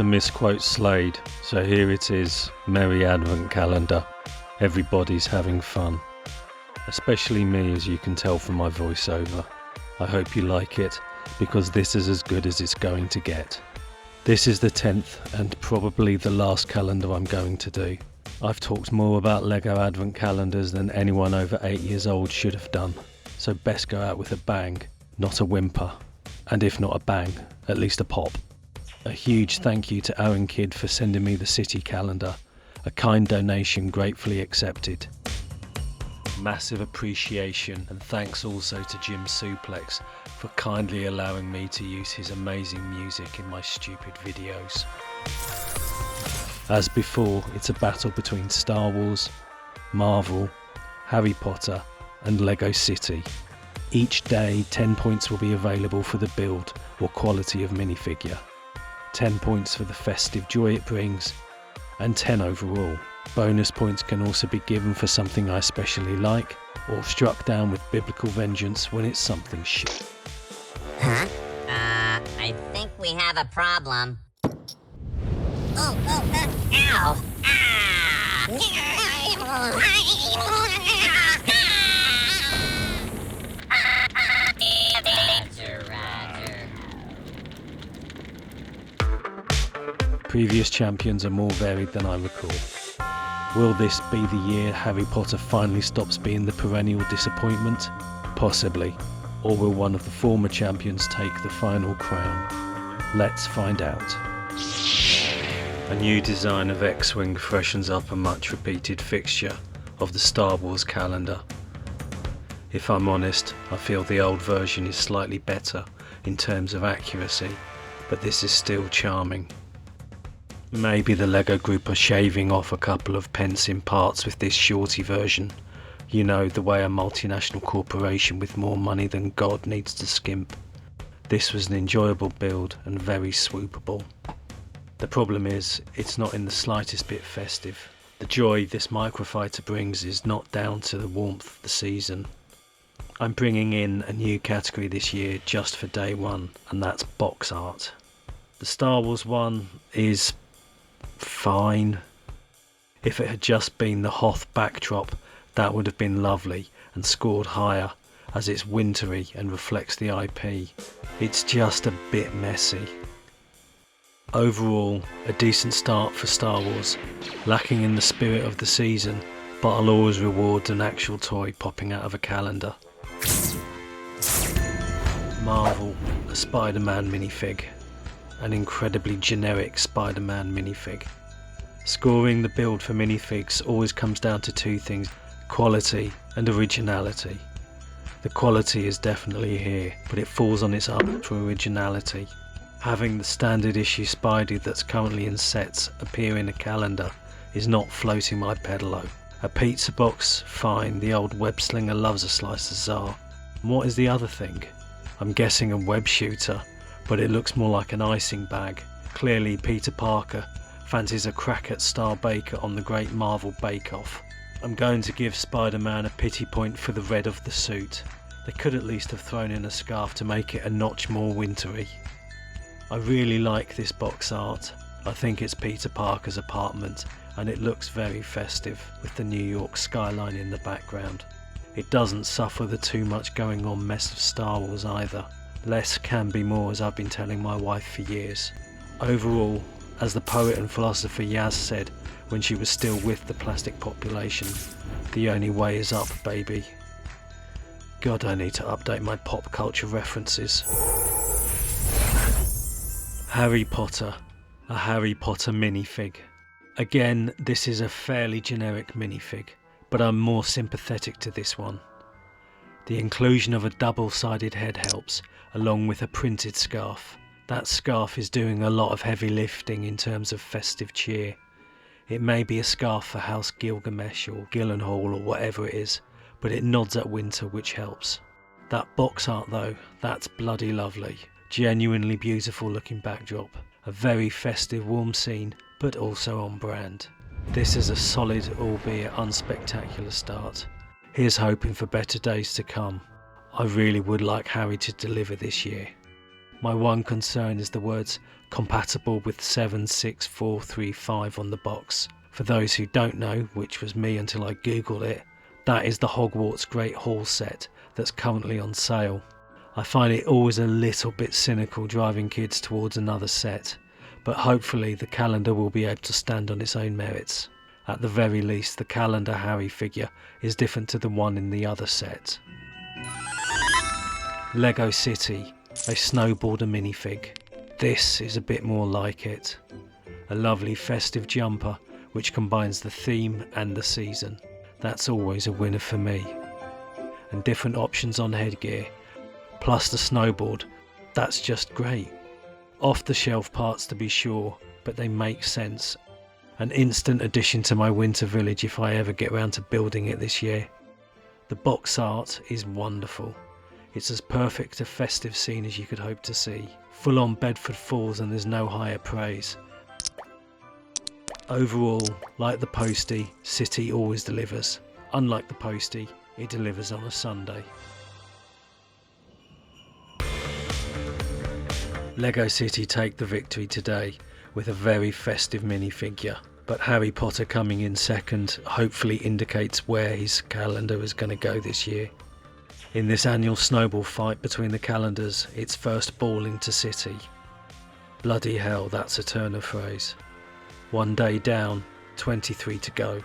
to misquote Slade, so here it is, Merry Advent Calendar. Everybody's having fun. Especially me, as you can tell from my voiceover. I hope you like it, because this is as good as it's going to get. This is the 10th and probably the last calendar I'm going to do. I've talked more about Lego Advent calendars than anyone over 8 years old should have done, so best go out with a bang, not a whimper, and if not a bang, at least a pop. A huge thank you to Owen Kidd for sending me the city calendar, a kind donation gratefully accepted. Massive appreciation and thanks also to Jim Suplex for kindly allowing me to use his amazing music in my stupid videos. As before, it's a battle between Star Wars, Marvel, Harry Potter and Lego City. Each day 10 points will be available for the build or quality of minifigure, 10 points for the festive joy it brings, and 10 overall. Bonus points can also be given for something I especially like, or struck down with biblical vengeance when it's something shit. Huh? I think we have a problem. Ow! Roger. Previous champions are more varied than I recall. Will this be the year Harry Potter finally stops being the perennial disappointment? Possibly. Or will one of the former champions take the final crown? Let's find out. A new design of X-Wing freshens up a much repeated fixture of the Star Wars calendar. If I'm honest, I feel the old version is slightly better in terms of accuracy, but this is still charming. Maybe the Lego group are shaving off a couple of pence in parts with this shorty version. You know, the way a multinational corporation with more money than God needs to skimp. This was an enjoyable build and very swoopable. The problem is, it's not in the slightest bit festive. The joy this microfighter brings is not down to the warmth of the season. I'm bringing in a new category this year just for day one, and that's box art. The Star Wars one is fine. If it had just been the Hoth backdrop, that would have been lovely and scored higher, as it's wintry and reflects the IP. It's just a bit messy. Overall, a decent start for Star Wars, lacking in the spirit of the season, but I'll always reward an actual toy popping out of a calendar. Marvel, a Spider-Man minifig. An incredibly generic Spider-Man minifig. Scoring the build for minifigs always comes down to two things, quality and originality. The quality is definitely here, but it falls on its up for originality. Having the standard issue Spidey that's currently in sets appear in a calendar is not floating my pedalo. A pizza box, fine, the old web slinger loves a slice of Tsar. And what is the other thing? I'm guessing a web shooter, but it looks more like an icing bag. Clearly Peter Parker fancies a crack at Star Baker on the Great Marvel Bake Off. I'm going to give Spider-Man a pity point for the red of the suit. They could at least have thrown in a scarf to make it a notch more wintry. I really like this box art. I think it's Peter Parker's apartment and it looks very festive with the New York skyline in the background. It doesn't suffer the too much going on mess of Star Wars either. Less can be more, as I've been telling my wife for years. Overall, as the poet and philosopher Yaz said when she was still with the plastic population, the only way is up, baby. God, I need to update my pop culture references. Harry Potter, a Harry Potter minifig. Again, this is a fairly generic minifig, but I'm more sympathetic to this one. The inclusion of a double-sided head helps, along with a printed scarf. That scarf is doing a lot of heavy lifting in terms of festive cheer. It may be a scarf for House Gilgamesh or Gyllenhaal or whatever it is, but it nods at winter, which helps. That box art though, that's bloody lovely. Genuinely beautiful looking backdrop. A very festive warm scene, but also on brand. This is a solid, albeit unspectacular start. Here's hoping for better days to come. I really would like Harry to deliver this year. My one concern is the words compatible with 76435 on the box. For those who don't know, which was me until I googled it, that is the Hogwarts Great Hall set that's currently on sale. I find it always a little bit cynical driving kids towards another set, but hopefully the calendar will be able to stand on its own merits. At the very least, the calendar Harry figure is different to the one in the other set. Lego City, a snowboarder minifig. This is a bit more like it. A lovely festive jumper which combines the theme and the season. That's always a winner for me. And different options on headgear, plus the snowboard, that's just great. Off the shelf parts to be sure, but they make sense. An instant addition to my winter village if I ever get round to building it this year. The box art is wonderful. It's as perfect a festive scene as you could hope to see. Full on Bedford Falls and there's no higher praise. Overall, like the Postie, City always delivers. Unlike the Postie, it delivers on a Sunday. Lego City take the victory today with a very festive minifigure, but Harry Potter coming in second hopefully indicates where his calendar is going to go this year. In this annual snowball fight between the calendars, it's first ball into City. Bloody hell, that's a turn of phrase. 1 day down, 23 to go.